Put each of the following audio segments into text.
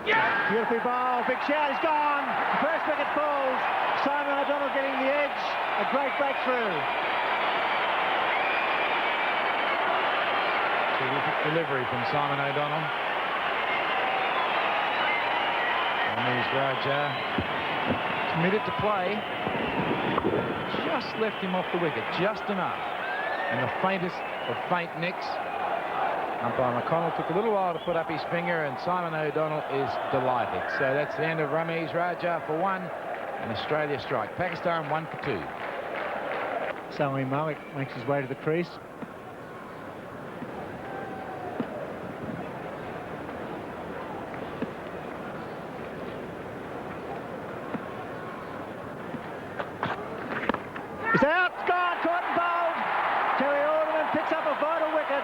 Beautifully bowled. Big shout. He's gone. First wicket falls. Simon O'Donnell getting the edge. A great breakthrough. Terrific delivery from Simon O'Donnell. And there's Raja. Committed to play. Just left him off the wicket, just enough. And the faintest of faint nicks. Umpire McConnell took a little while to put up his finger, and Simon O'Donnell is delighted. So that's the end of Rameez Raja for 1, and Australia strike. Pakistan 1 for 2. Saleem Malik makes his way to the crease. It's out, it's gone, caught and bowled. Terry Alderman picks up a vital wicket.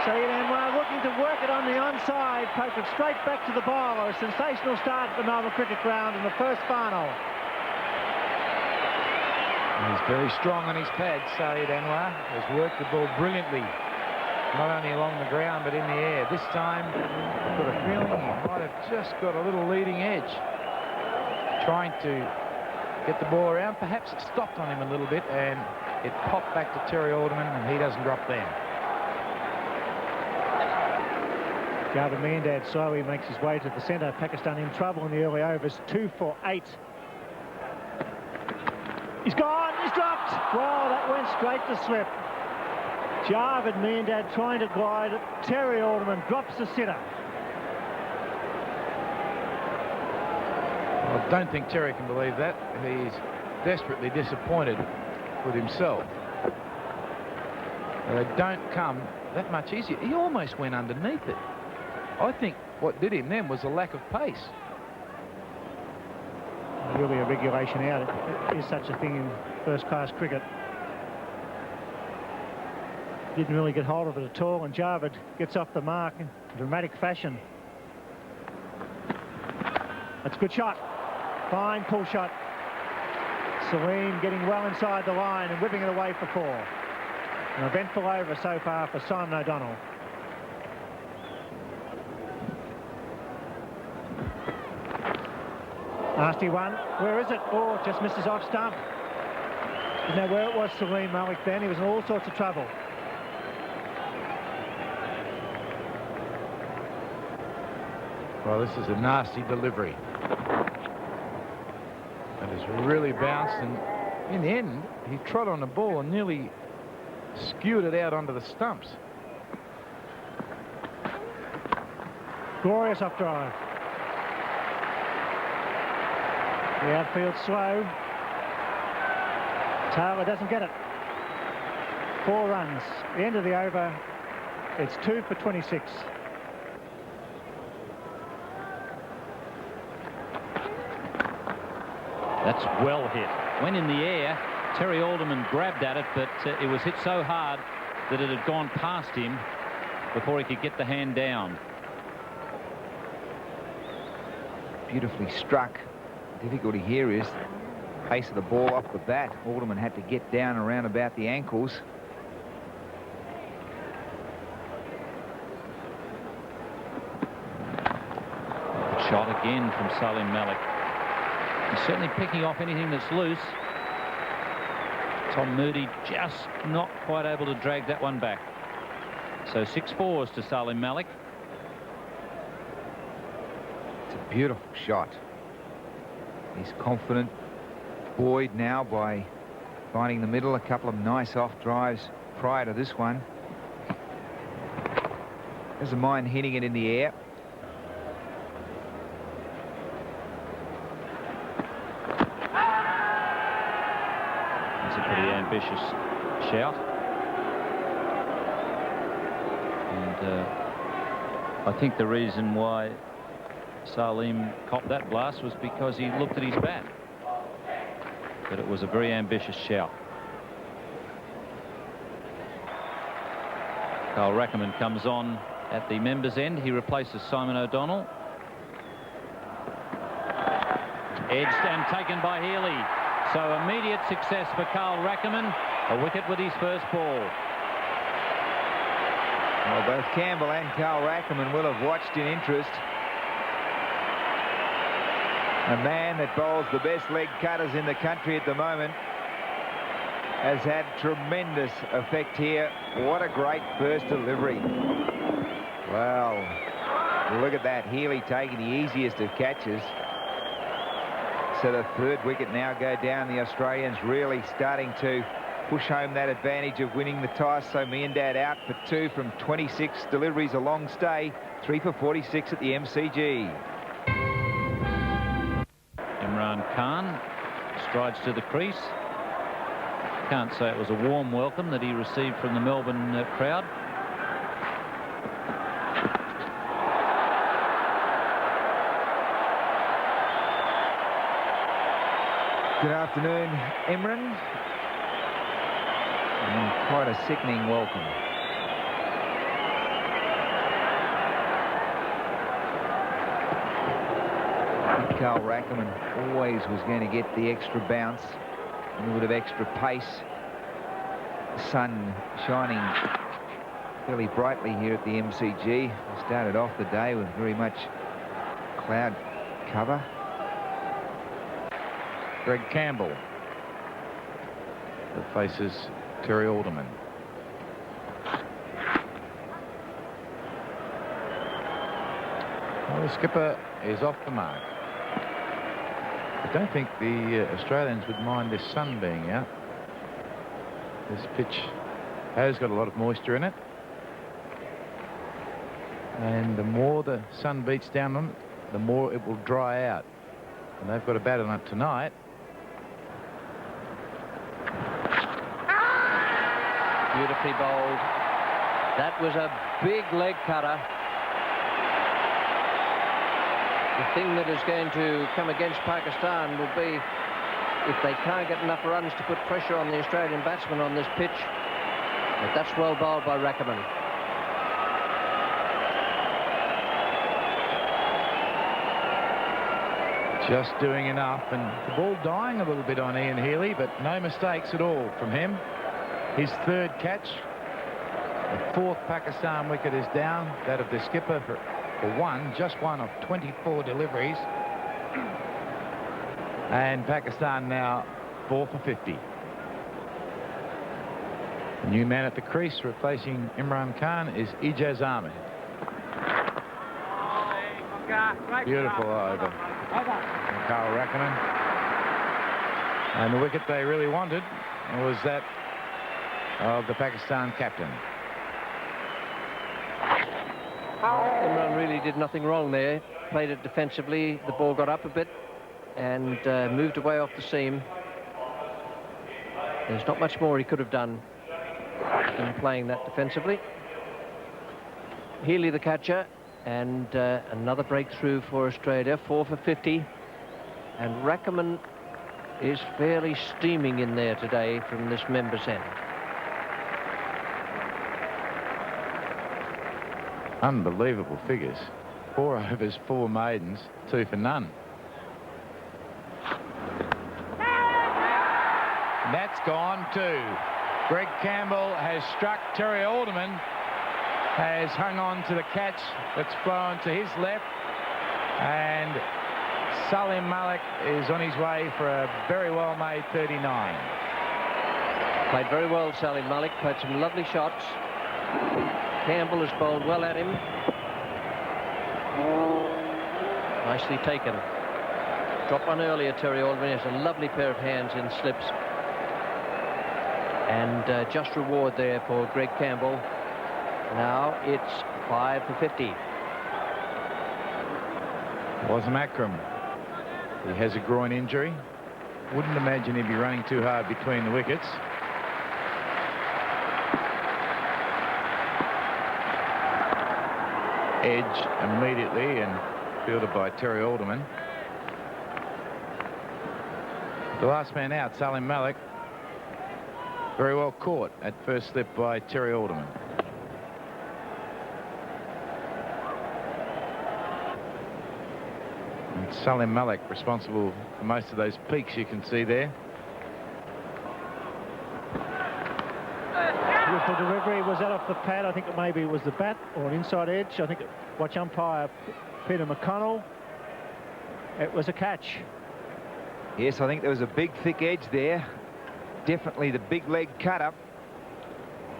Saeed Anwar looking to work it on the onside, poked it straight back to the bowler. A sensational start at the Melbourne Cricket Ground in the first final. He's very strong on his pads, Saeed Anwar. Has worked the ball brilliantly, not only along the ground but in the air. This time, I've got a feeling he might have just got a little leading edge, trying to get the ball around. Perhaps it stopped on him a little bit and it popped back to Terry Alderman, and he doesn't drop there. Javed Miandad slowly makes his way to the centre. Pakistan in trouble in the early overs. 2 for 8. He's gone, he's dropped. Wow, that went straight to slip. Javed Miandad trying to glide. Terry Alderman drops the sitter. I don't think Terry can believe that. He's desperately disappointed with himself. They don't come that much easier. He almost went underneath it. I think what did him then was a lack of pace. Really a regulation out. It is such a thing in first-class cricket. Didn't really get hold of it at all, and Javed gets off the mark in dramatic fashion. That's a good shot. Fine pull shot. Saleem getting well inside the line and whipping it away for 4. An eventful over so far for Simon O'Donnell. Nasty one. Where is it? Oh, it just misses off stump. Didn't know where it was, Saleem Malik then. He was in all sorts of trouble. Well, this is a nasty delivery. That has really bounced, and in the end, he trod on the ball and nearly skewed it out onto the stumps. Glorious off drive. The outfield slow. Taylor doesn't get it. 4 runs. The end of the over. It's 2 for 26. That's well hit. Went in the air. Terry Alderman grabbed at it, but it was hit so hard that it had gone past him before he could get the hand down. Beautifully struck. The difficulty here is the pace of the ball off the bat. Alderman had to get down around about the ankles. Shot again from Saleem Malik. He's certainly picking off anything that's loose. Tom Moody just not quite able to drag that one back. So 6 fours to Saleem Malik. It's a beautiful shot. He's confident, buoyed now by finding the middle. A couple of nice off drives prior to this one. Doesn't mind hitting it in the air. That's a pretty ambitious shout. And I think the reason why Saleem copped that blast was because he looked at his bat. But it was a very ambitious shout. Carl Rackerman comes on at the members' end. He replaces Simon O'Donnell. Edged and taken by Healy. So immediate success for Carl Rackerman. A wicket with his first ball. Well, both Campbell and Carl Rackerman will have watched in interest A man that bowls the best leg cutters in the country at the moment has had tremendous effect here. What a great first delivery. Well, look at that. Healy taking the easiest of catches. So the third wicket now go down. The Australians really starting to push home that advantage of winning the toss. So Miandad out for 2 from 26 deliveries, a long stay. 3 for 46 at the MCG. Imran Khan strides to the crease. Can't say it was a warm welcome that he received from the Melbourne crowd. Good afternoon, Imran. And quite a sickening welcome. Carl Rackerman always was going to get the extra bounce, a little bit of extra pace. The sun shining fairly brightly here at the MCG. We started off the day with very much cloud cover. Greg Campbell that faces Terry Alderman. Well, the skipper is off the mark. I don't think the Australians would mind this sun being out. This pitch has got a lot of moisture in it, and the more the sun beats down on it, the more it will dry out. And they've got a bat on it tonight. Beautifully bowled. That was a big leg cutter. The thing that is going to come against Pakistan will be if they can't get enough runs to put pressure on the Australian batsmen on this pitch. But that's well bowled by Rackerman. Just doing enough, and the ball dying a little bit on Ian Healy, but no mistakes at all from him. His third catch. The fourth Pakistan wicket is down, that of the skipper for one, just one of 24 deliveries. And Pakistan now 4 for 50. The new man at the crease replacing Imran Khan is Ijaz Ahmed. Beautiful over from Carl Rackerman. And the wicket they really wanted was that of the Pakistan captain. Imran really did nothing wrong there. Played it defensively. The ball got up a bit and moved away off the seam. There's not much more he could have done than playing that defensively. Healy the catcher, and another breakthrough for Australia. 4 for 50. And Rackerman is fairly steaming in there today from this members' end. Unbelievable figures. 4 overs, 4 maidens, 2 for none. That's gone too. Greg Campbell has struck. Terry Alderman has hung on to the catch that's flown to his left, and Saleem Malik is on his way for a very well made 39. Played very well, Saleem Malik. Played some lovely shots. Campbell has bowled well at him. Nicely taken. Dropped one earlier, Terry Alderman has a lovely pair of hands in slips. And just reward there for Greg Campbell. Now it's 5 for 50. Wasim Akram. He has a groin injury. Wouldn't imagine he'd be running too hard between the wickets. Edge immediately and fielded by Terry Alderman. The last man out, Saleem Malik, very well caught at first slip by Terry Alderman. And Saleem Malik responsible for most of those peaks you can see there. Beautiful delivery. Was that off the pad? I think it maybe was the bat or an inside edge. I think watch umpire Peter McConnell. It was a catch. Yes, I think there was a big thick edge there. Definitely the big leg cut up.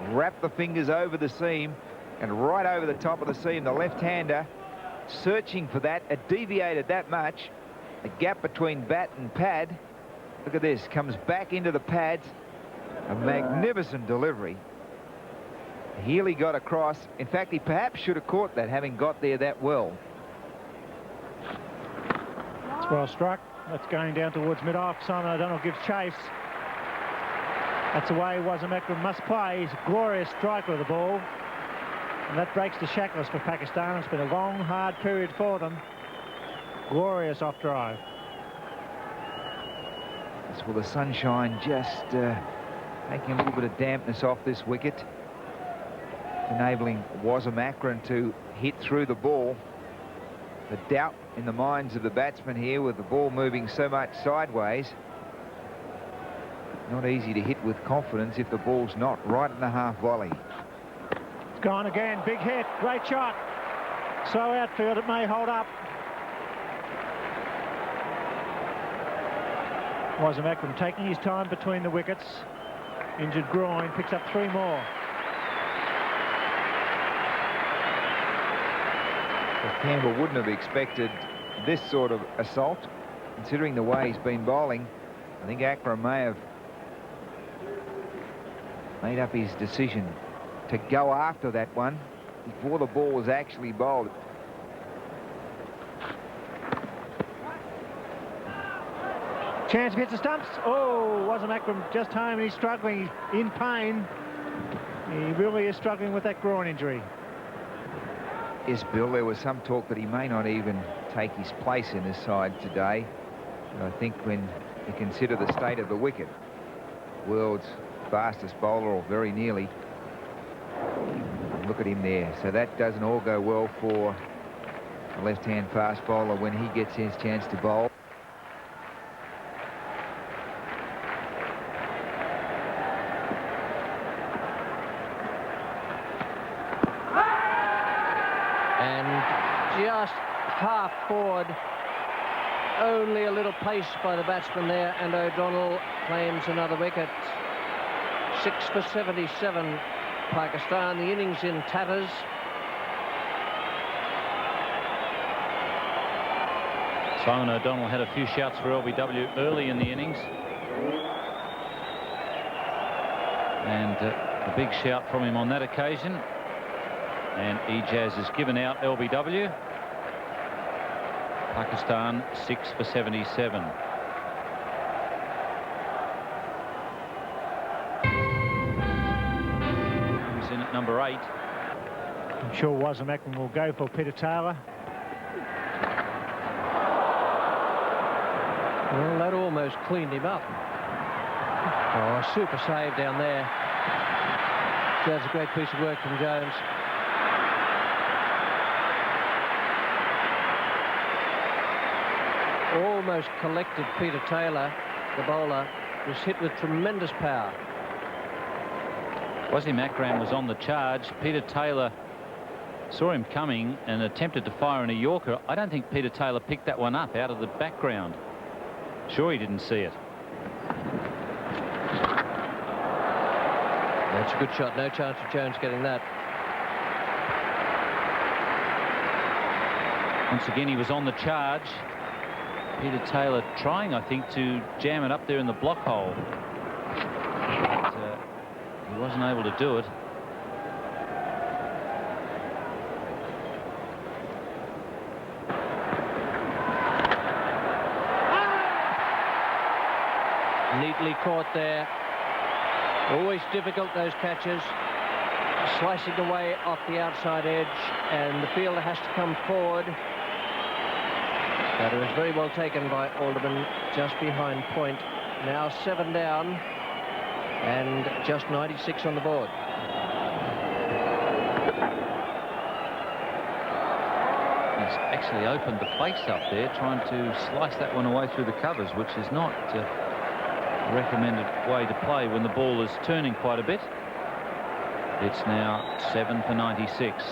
Wrap the fingers over the seam and right over the top of the seam. The left-hander searching for that. It deviated that much. The gap between bat and pad. Look at this. Comes back into the pads. A magnificent delivery. Healy got across. In fact, he perhaps should have caught that, having got there that well. It's well struck. That's going down towards mid-off. Simon O'Donnell gives chase. That's the way Wasim Akram must play. He's a glorious striker of the ball. And that breaks the shackles for Pakistan. It's been a long, hard period for them. Glorious off drive. That's well, the sunshine just taking a little bit of dampness off this wicket, enabling Wasim Akram to hit through the ball. The doubt in the minds of the batsmen here with the ball moving so much sideways. Not easy to hit with confidence if the ball's not right in the half volley. It's gone again. Big hit. Great shot. Slow outfield. It may hold up. Wasim Akram taking his time between the wickets. Injured groin. Picks up 3 more. Well, Campbell wouldn't have expected this sort of assault, considering the way he's been bowling. I think Akram may have made up his decision to go after that one before the ball was actually bowled. Chance hits the stumps. Oh, Wasim Akram just home. He's struggling. He's in pain. He really is struggling with that groin injury. Yes, Bill, there was some talk that he may not even take his place in this side today. And I think when you consider the state of the wicket, world's fastest bowler, or very nearly. Look at him there. So that doesn't all go well for a left-hand fast bowler when he gets his chance to bowl. And just half forward. Only a little pace by the batsman there, and O'Donnell claims another wicket. 6 for 77, Pakistan. The innings in tatters. Simon O'Donnell had a few shouts for LBW early in the innings. And a big shout from him on that occasion. And Ejaz has given out LBW. Pakistan 6 for 77. He's in at number 8. I'm sure Wasim Akram will go for Peter Taylor. Well, that almost cleaned him up. Oh, a super save down there. That's a great piece of work from Jones. Almost collected Peter Taylor, the bowler, was hit with tremendous power. Wasim Akram was on the charge. Peter Taylor saw him coming and attempted to fire in a Yorker. I don't think Peter Taylor picked that one up out of the background. Sure, he didn't see it. That's a good shot. No chance of Jones getting that. Once again, he was on the charge. Peter Taylor trying, I think, to jam it up there in the block hole. But, he wasn't able to do it. Neatly caught there. Always difficult, those catches. Slicing away off the outside edge, and the fielder has to come forward. That was very well taken by Alderman, just behind point. Now 7 down and just 96 on the board. He's actually opened the place up there, trying to slice that one away through the covers, which is not a recommended way to play when the ball is turning quite a bit. It's now 7 for 96.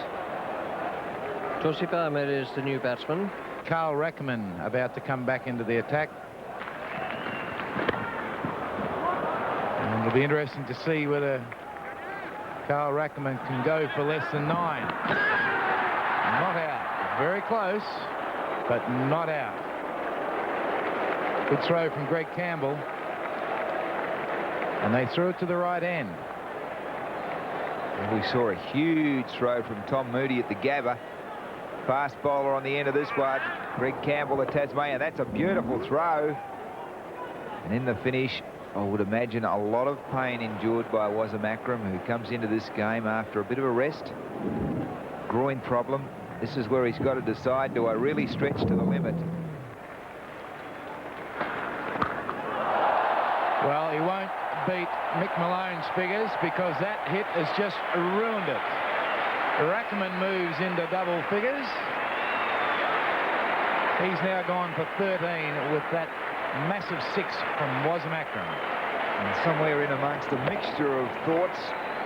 Tausif Ahmed is the new batsman. Carl Rackerman about to come back into the attack. And it'll be interesting to see whether Carl Rackerman can go for less than 9. Not out. Very close, but not out. Good throw from Greg Campbell. And they threw it to the right end. And we saw a huge throw from Tom Moody at the Gabba. Fast bowler on the end of this one. Greg Campbell, the Tasmanian. That's a beautiful throw. And in the finish, I would imagine a lot of pain endured by Wasim Akram, who comes into this game after a bit of a rest. Groin problem. This is where he's got to decide, do I really stretch to the limit? Well, he won't beat Mick Malone's figures because that hit has just ruined it. Rackerman moves into double figures. He's now gone for 13 with that massive 6 from Wasim Akram. And somewhere in amongst a mixture of thoughts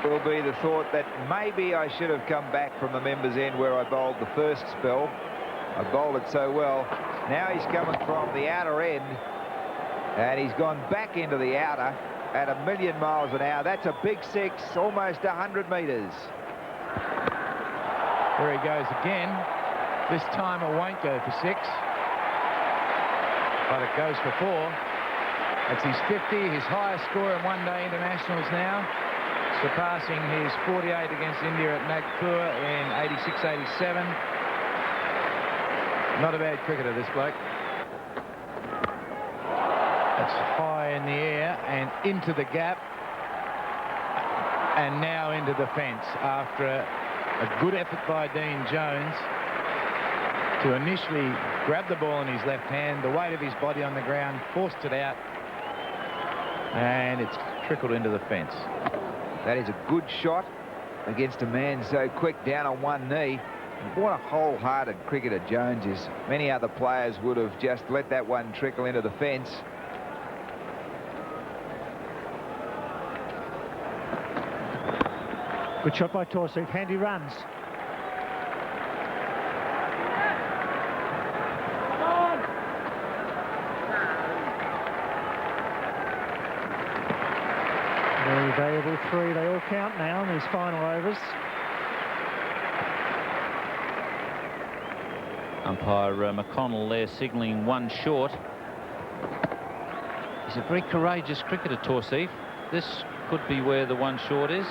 will be the thought that maybe I should have come back from the members' end where I bowled the first spell. I bowled it so well. Now he's coming from the outer end, and he's gone back into the outer at 1,000,000 miles an hour. That's a big 6, almost 100 metres. There he goes again. This time it won't go for 6, but it goes for 4. That's his 50, his highest score in one-day internationals now, surpassing his 48 against India at Nagpur in 86-87. Not a bad cricketer, this bloke. That's high in the air and into the gap, and now into the fence after a good effort by Dean Jones to initially grab the ball in his left hand, the weight of his body on the ground, forced it out, and it's trickled into the fence. That is a good shot against a man so quick, down on one knee. What a wholehearted cricketer Jones is. Many other players would have just let that one trickle into the fence. Good shot by Tausif. Handy runs. Very valuable 3. They all count now in these final overs. Umpire McConnell there signalling 1 short. He's a very courageous cricketer, Tausif. This could be where the 1 short is.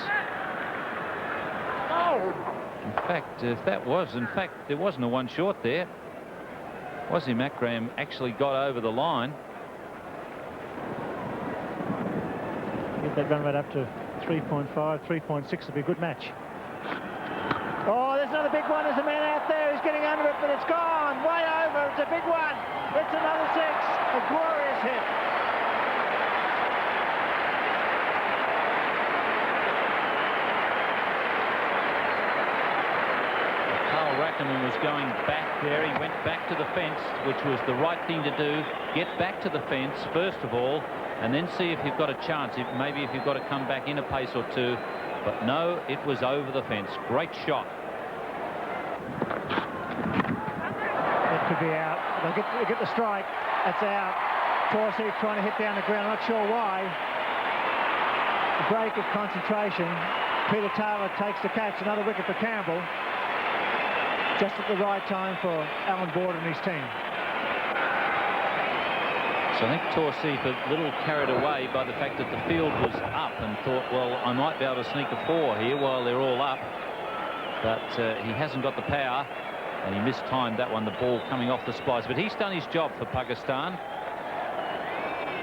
In fact, if that was, in fact, there wasn't a 1 short there. Wasim Akram actually got over the line. Get that run rate up to 3.5, 3.6 would be a good match. Oh, there's another big one. There's a man out there who's getting under it, but it's gone. Way over. It's a big one. It's another 6. A glorious hit. Carl Rackerman was going back there. He went back to the fence, which was the right thing to do. Get back to the fence, first of all, and then see if you've got a chance. Maybe if you've got to come back in a pace or 2. But no, it was over the fence. Great shot. That could be out. They'll get the strike. That's out. Tausif trying to hit down the ground. Not sure why. A break of concentration. Peter Taylor takes the catch. Another wicket for Campbell. Just at the right time for Allan Border and his team. So I think Tausif a little carried away by the fact that the field was up and thought, well, I might be able to sneak a 4 here while they're all up. But he hasn't got the power, and he mistimed that one, the ball coming off the splice. But he's done his job for Pakistan.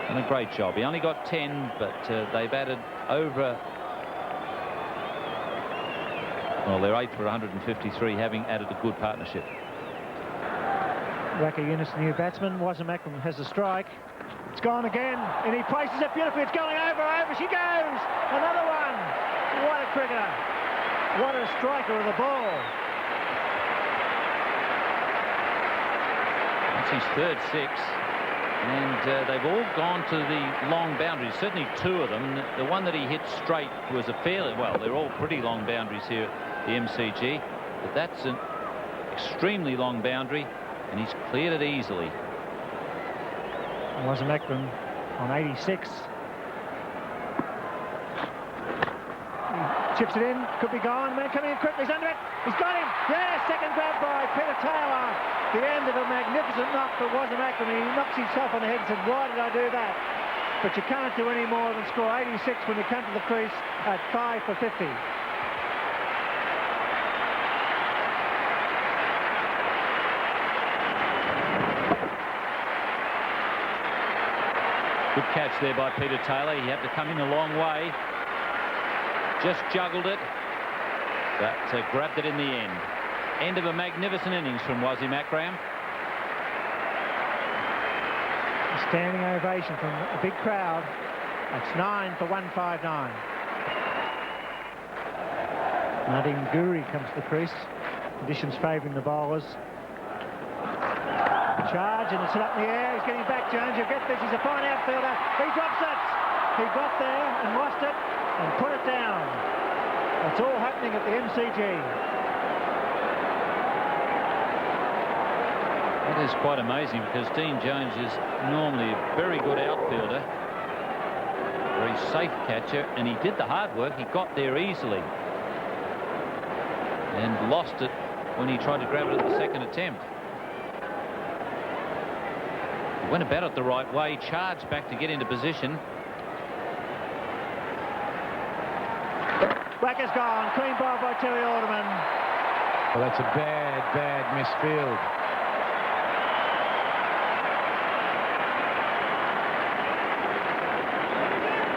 And a great job. He only got 10, but they've added over... Well, they're 8 for 153, having added a good partnership. Raka Yunus, the new batsman. Wasim Akram has the strike. It's gone again, and he places it beautifully. It's going over. She goes. Another one. What a cricketer. What a striker of the ball. That's his 3rd 6. And they've all gone to the long boundaries, certainly 2 of them. The one that he hit straight was a fairly, well, they're all pretty long boundaries here at the MCG. But that's an extremely long boundary, and he's cleared it easily. Wasim Akram on 86. He chips it in, could be gone. Man coming in quickly, he's under it. He's got him. Yeah, second grab by Peter Taylor. The end of a magnificent knock for Wasim Akram. He knocks himself on the head and said, why did I do that? But you can't do any more than score 86 when you come to the crease at 5 for 50. Good catch there by Peter Taylor. He had to come in a long way. Just juggled it, but grabbed it in the end. End of a magnificent innings from Wasim Akram. A standing ovation from a big crowd. That's 9 for 159. Nadim Guri comes to the crease. Conditions favouring the bowlers. Charge, and it's up in the air. He's getting back, Jones. You'll get this. He's a fine outfielder. He drops it. He got there and lost it and put it down. That's all happening at the MCG. That is quite amazing, because Dean Jones is normally a very good outfielder, very safe catcher, and he did the hard work. He got there easily and lost it when he tried to grab it at the second attempt. He went about it the right way, charged back to get into position. Whacker's gone. Clean ball by Terry Alderman. Well, that's a bad misfield.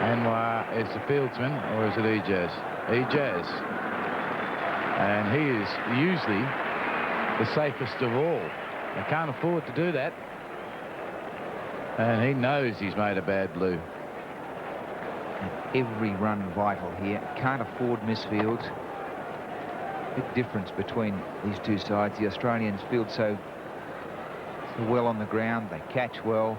Anwar is the fieldsman, or is it Ejaz? Ejaz. And he is usually the safest of all. They can't afford to do that. And he knows he's made a bad blue. Every run vital here. Can't afford misfields. Big difference between these two sides. The Australians field so well on the ground. They catch well.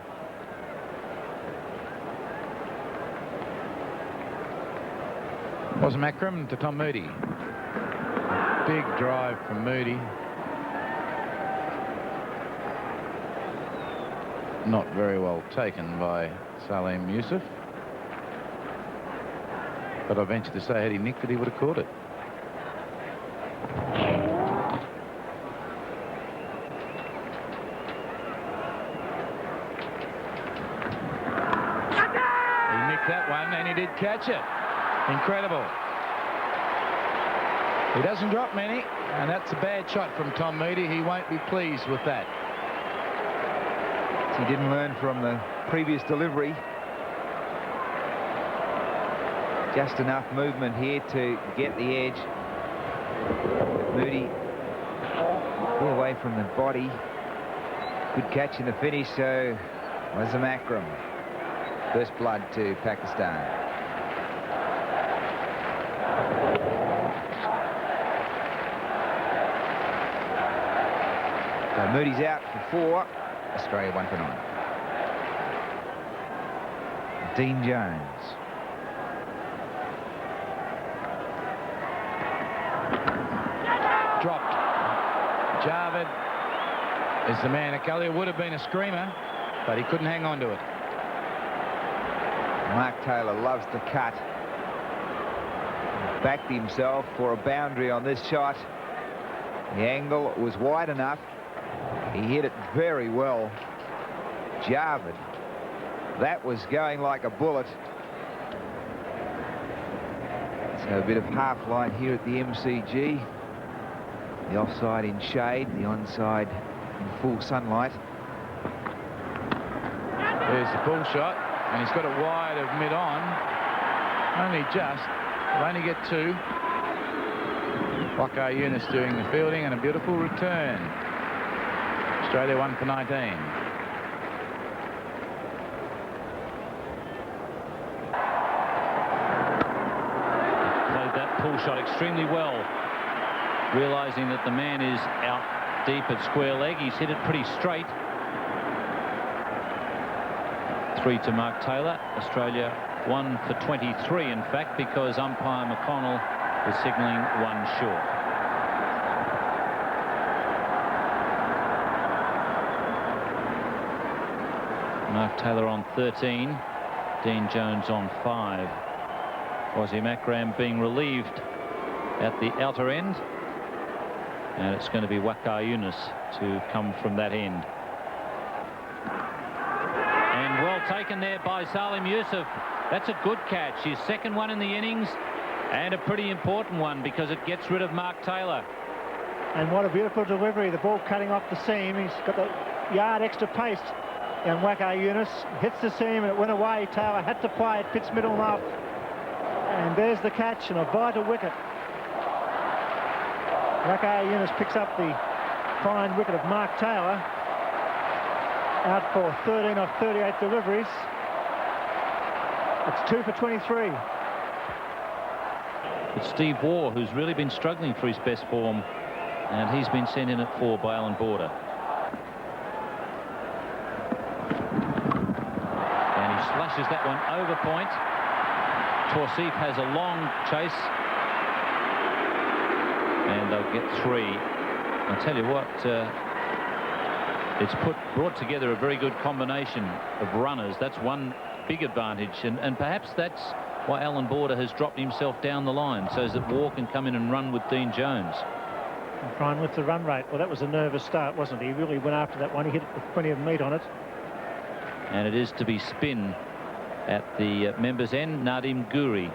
Wasim Akram to Tom Moody. Big drive from Moody. Not very well taken by Saleem Yusuf. But I venture to say, had he nicked it, he would have caught it. He nicked that one, and he did catch it. Incredible. He doesn't drop many, and that's a bad shot from Tom Moody. He won't be pleased with that. He didn't learn from the previous delivery. Just enough movement here to get the edge. Moody pull away from the body. Good catch in the finish, so Wasim Akram. First blood to Pakistan. So Moody's out for 4. Australia 1 for 9. Dean Jones. Dropped. Javed is the man. Akalia would have been a screamer, but he couldn't hang on to it. Mark Taylor loves to cut. Backed himself for a boundary on this shot. The angle was wide enough. He hit it very well. Javed. That was going like a bullet. So a bit of half light here at the MCG. The offside in shade, the onside in full sunlight. There's the pull shot, and he's got it wide of mid-on. Only just. He'll only get 2. Wakar Yunus doing the fielding, and a beautiful return. Australia 1 for 19. Played that pull shot extremely well, realizing that the man is out deep at square leg. He's hit it pretty straight. 3 to Mark Taylor. Australia 1 for 23, in fact, because umpire McConnell was signalling 1 short. Mark Taylor on 13. Dean Jones on 5. Wasim Akram being relieved at the outer end. And it's going to be Waqar Younis to come from that end. And well taken there by Saleem Yusuf. That's a good catch. His second one in the innings, and a pretty important one because it gets rid of Mark Taylor. And what a beautiful delivery. The ball cutting off the seam. He's got the yard extra pace. And Waqar Younis hits the seam and it went away. Taylor had to play it. Fits middle enough. And there's the catch and a vital wicket. Waqar Younis picks up the fine wicket of Mark Taylor. Out for 13 off 38 deliveries. It's 2 for 23. It's Steve Waugh who's really been struggling for his best form, and he's been sent in at 4 by Allan Border. And he slashes that one over point. Torsif has a long chase, and they'll get 3. I'll tell you what, it's brought together a very good combination of runners. That's one big advantage, and perhaps that's why Allan Border has dropped himself down the line, so that Waugh can come in and run with Dean Jones. And try and lift the run rate. Well, that was a nervous start, wasn't he? He really went after that one. He hit it with plenty of meat on it. And it is to be spin at the members' end. Nadim Guri.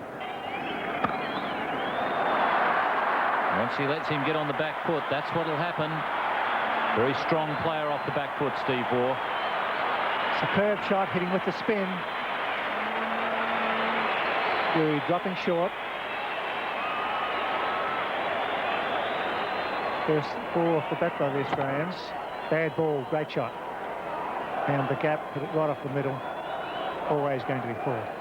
Once he lets him get on the back foot, that's what will happen. Very strong player off the back foot, Steve Waugh. Superb shot, hitting with the spin. Guri dropping short. First ball off the bat by the Australians. Bad ball, great shot. And the gap, put it right off the middle. Always going to be 4.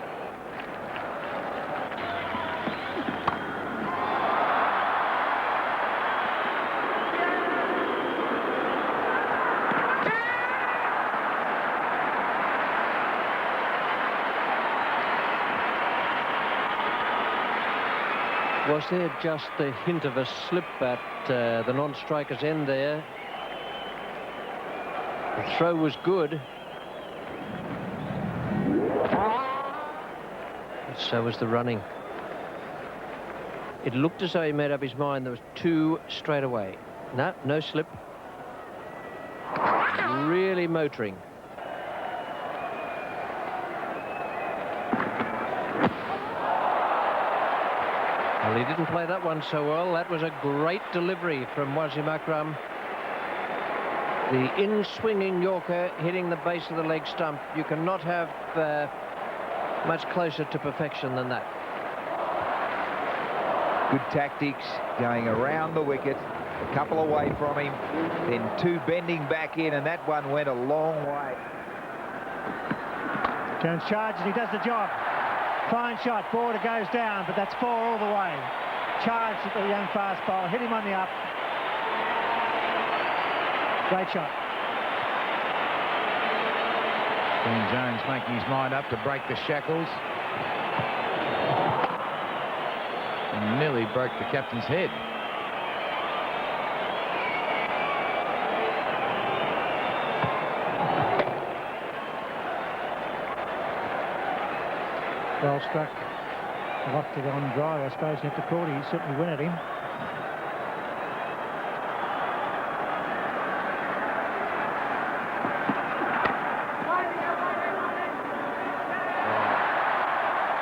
Was there just the hint of a slip at the non-striker's end there? The throw was good. So was the running. It looked as though he made up his mind there was 2 straight away. No slip. Really motoring. Well, he didn't play that one so well. That was a great delivery from Wasim Akram. The in-swinging Yorker hitting the base of the leg stump. You cannot have much closer to perfection than that. Good tactics, going around the wicket, a couple away from him, then 2 bending back in, and that one went a long way. Jones charges, he does the job. Fine shot, Border goes down, but that's 4 all the way. Charged at the young fast bowler, hit him on the up. Great shot. Dean Jones making his mind up to break the shackles. And nearly broke the captain's head. Well struck. Locked it on drive, I suppose you have to call it. He certainly went at him.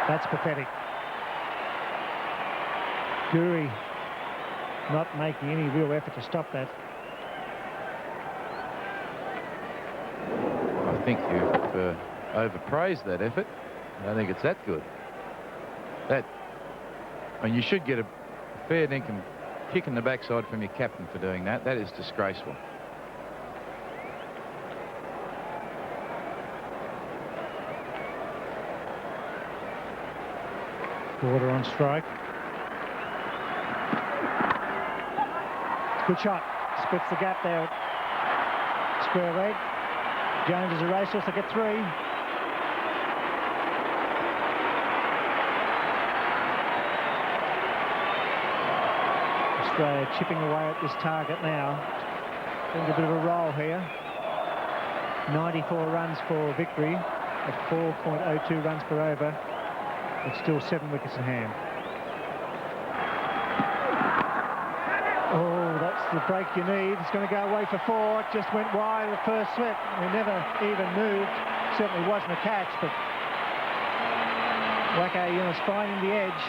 That's pathetic. Guri not making any real effort to stop that. I think you've overpraised that effort. I don't think it's that good. And you should get a fair dinkum kick in the backside from your captain for doing that. That is disgraceful. Border on strike. Good shot. Splits the gap there. Square leg. Jones is a racehorse to get 3. Australia chipping away at this target now. Getting a bit of a roll here. 94 runs for victory at 4.02 runs per over. It's still 7 wickets in hand. Oh, that's the break you need. It's going to go away for 4. It just went wide the first slip. It never even moved. Certainly wasn't a catch, but Wacko Yunus finding the edge.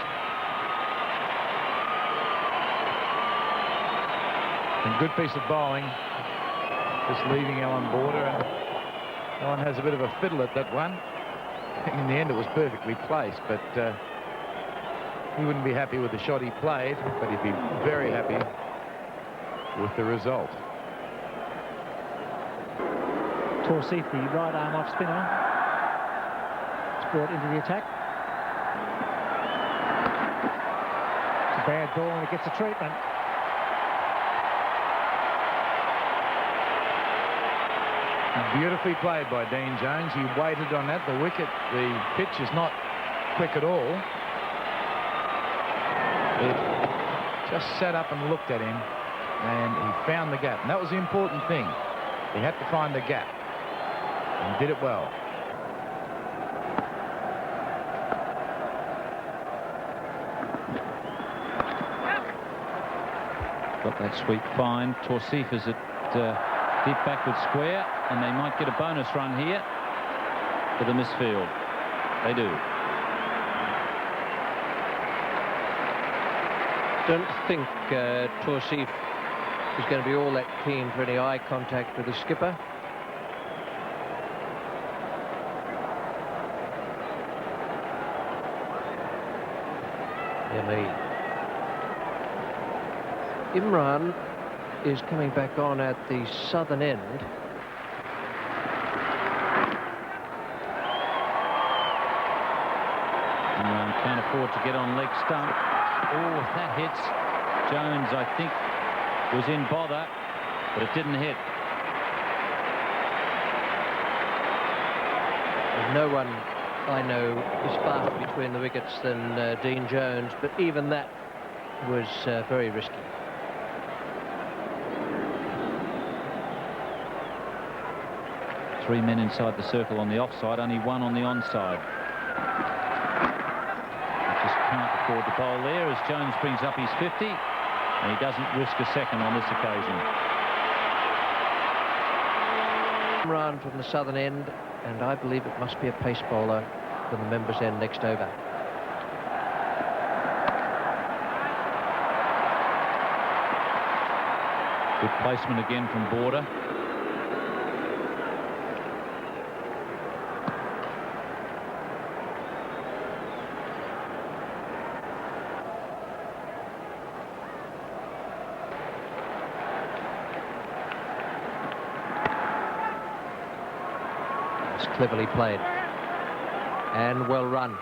And good piece of bowling. Just leaving Allan Border, and Allan has a bit of a fiddle at that one. I think in the end it was perfectly placed, but he wouldn't be happy with the shot he played, but he'd be very happy with the result. Torsif, the right arm off spinner, it's brought into the attack. It's a bad ball and it gets a treatment. Beautifully played by Dean Jones. He waited on that. The pitch is not quick at all. It just sat up and looked at him, and he found the gap. And that was the important thing. He had to find the gap, and did it well. Got that sweep fine. Torsif is at deep backward square, and they might get a bonus run here for the misfield. They do. Don't think Torsif is going to be all that keen for any eye contact with the skipper. Imran is coming back on at the southern end. Imran can't afford to get on leg stump. Oh, if that hits, Jones, I think, was in bother, but it didn't hit. No one I know is faster between the wickets than Dean Jones, but even that was very risky. Three men inside the circle on the offside, only one on the onside. Just can't afford to bowl there as Jones brings up his 50, and he doesn't risk a second on this occasion. Run from the southern end, and I believe it must be a pace bowler from the members' end next over. Good placement again from Border. Cleverly played and well run.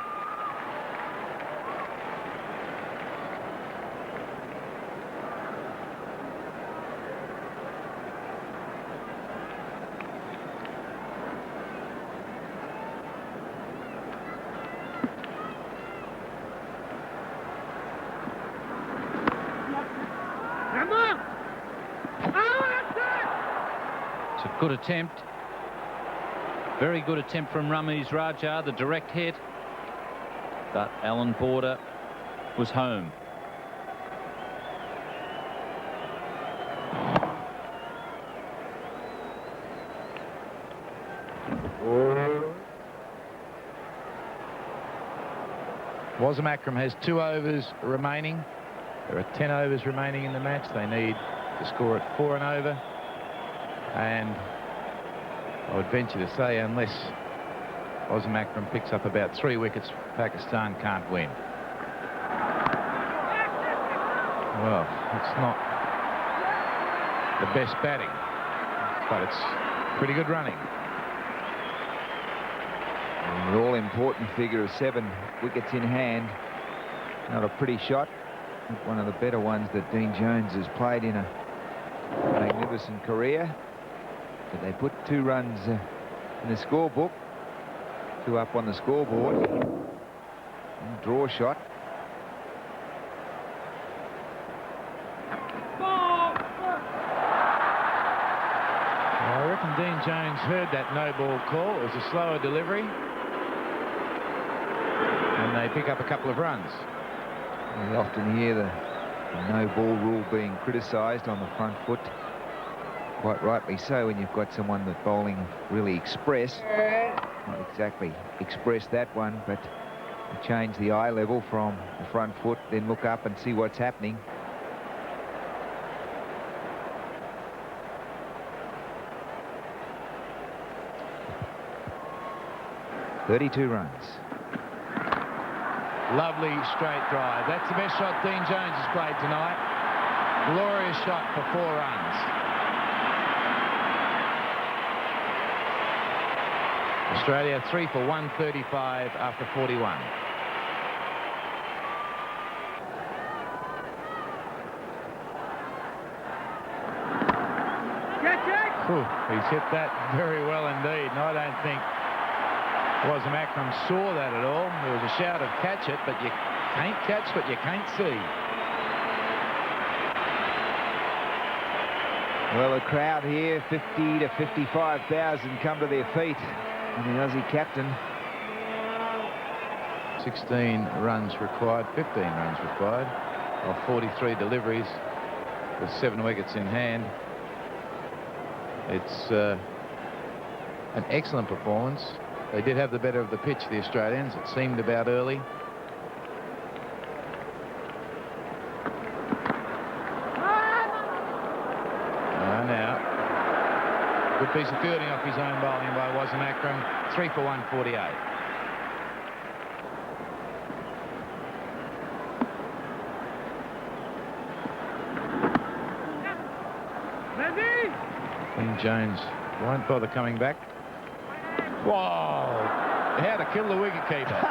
It's a good attempt. Very good attempt from Ramiz Raja, the direct hit, but Allan Border was home. Wasim Akram has 2 overs remaining. There are 10 overs remaining in the match. They need to score at 4 and over, and I would venture to say, unless Wasim Akram picks up about 3 wickets, Pakistan can't win. Well, it's not the best batting, but it's pretty good running. An all-important figure of 7 wickets in hand. Not a pretty shot. One of the better ones that Dean Jones has played in a magnificent career. But they put 2 runs in the scorebook, 2 up on the scoreboard. And draw shot. I reckon Dean Jones heard that no ball call. It was a slower delivery. And they pick up a couple of runs. You often hear the no ball rule being criticised on the front foot. Quite rightly so when you've got someone that bowling really express. Not exactly express that one, but change the eye level from the front foot, then look up and see what's happening. .32 runs. Lovely straight drive. That's the best shot Dean Jones has played tonight. Glorious shot for 4 runs. Australia 3 for 135 after 41. He's hit that very well indeed, and I don't think Wasim Akram saw that at all. There was a shout of catch it, but you can't catch what you can't see. Well, the crowd here, 50 to 55,000 come to their feet. And the Aussie captain. 16 runs required, 15 runs required, of 43 deliveries with 7 wickets in hand. It's an excellent performance. They did have the better of the pitch, the Australians. It seemed about early. Now, good piece of fielding off his own bowling by Wasim Akram. 3 for 148. Dean Jones won't bother coming back. Whoa! How to kill the wicketkeeper.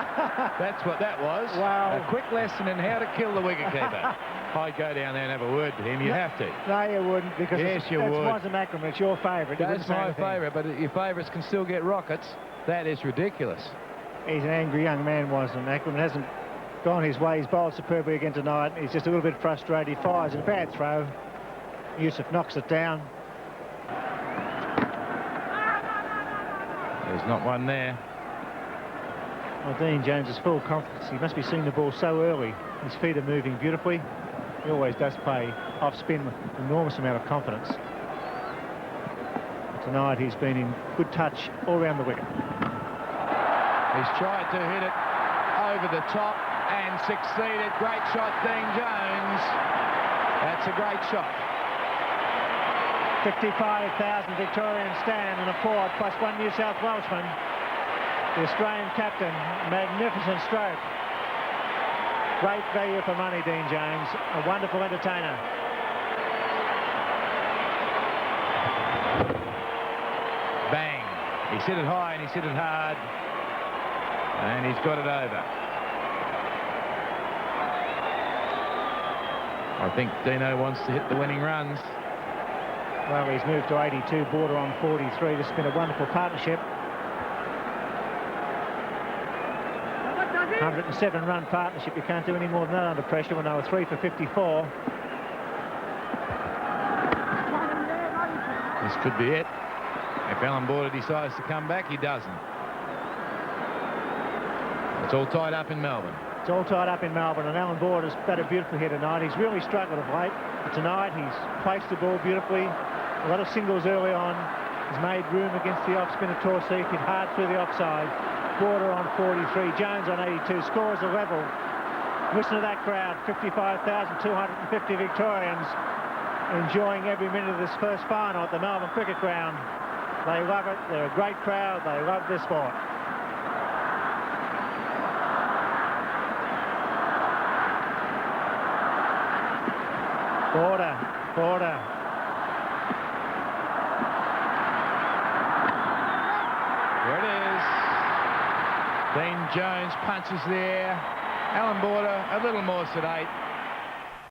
That's what that was. Wow. A quick lesson in how to kill the wicketkeeper. I'd go down there and have a word with him. You have to. No, you wouldn't, because yes, it's you would. Wasim Akram. It's your favourite. That's my favourite, but your favourites can still get rockets. That is ridiculous. He's an angry young man, Wasim Akram. It hasn't gone his way. He's bowled superbly again tonight. He's just a little bit frustrated. He fires a bad throw. Yusuf knocks it down. There's not one there. Well, Dean Jones is full of confidence. He must be seeing the ball so early. His feet are moving beautifully. He always does play off spin with an enormous amount of confidence. But tonight he's been in good touch all around the wicket. He's tried to hit it over the top and succeeded. Great shot, Dean Jones. That's a great shot. 55,000 Victorians stand and applaud, plus 1 New South Welshman. The Australian captain, magnificent stroke. Great value for money, Dean Jones. A wonderful entertainer. Bang. He's hit it high and he's hit it hard. And he's got it over. I think Dino wants to hit the winning runs. Well, he's moved to 82, Border on 43. This has been a wonderful partnership. 107-run partnership. You can't do any more than that under pressure when they were 3 for 54. This could be it. If Allan Border decides to come back, he doesn't. It's all tied up in Melbourne. It's all tied up in Melbourne, and Allan Border's batted beautifully here tonight. He's really struggled of late. But tonight, he's placed the ball beautifully. A lot of singles early on. He's made room against the off-spinner Torseif. Hit hard through the offside. Border on 43. Jones on 82. Scores a level. Listen to that crowd. 55,250 Victorians enjoying every minute of this first final at the Melbourne Cricket Ground. They love it. They're a great crowd. They love this sport. Border. There it is. Dean Jones punches there. Allan Border a little more sedate.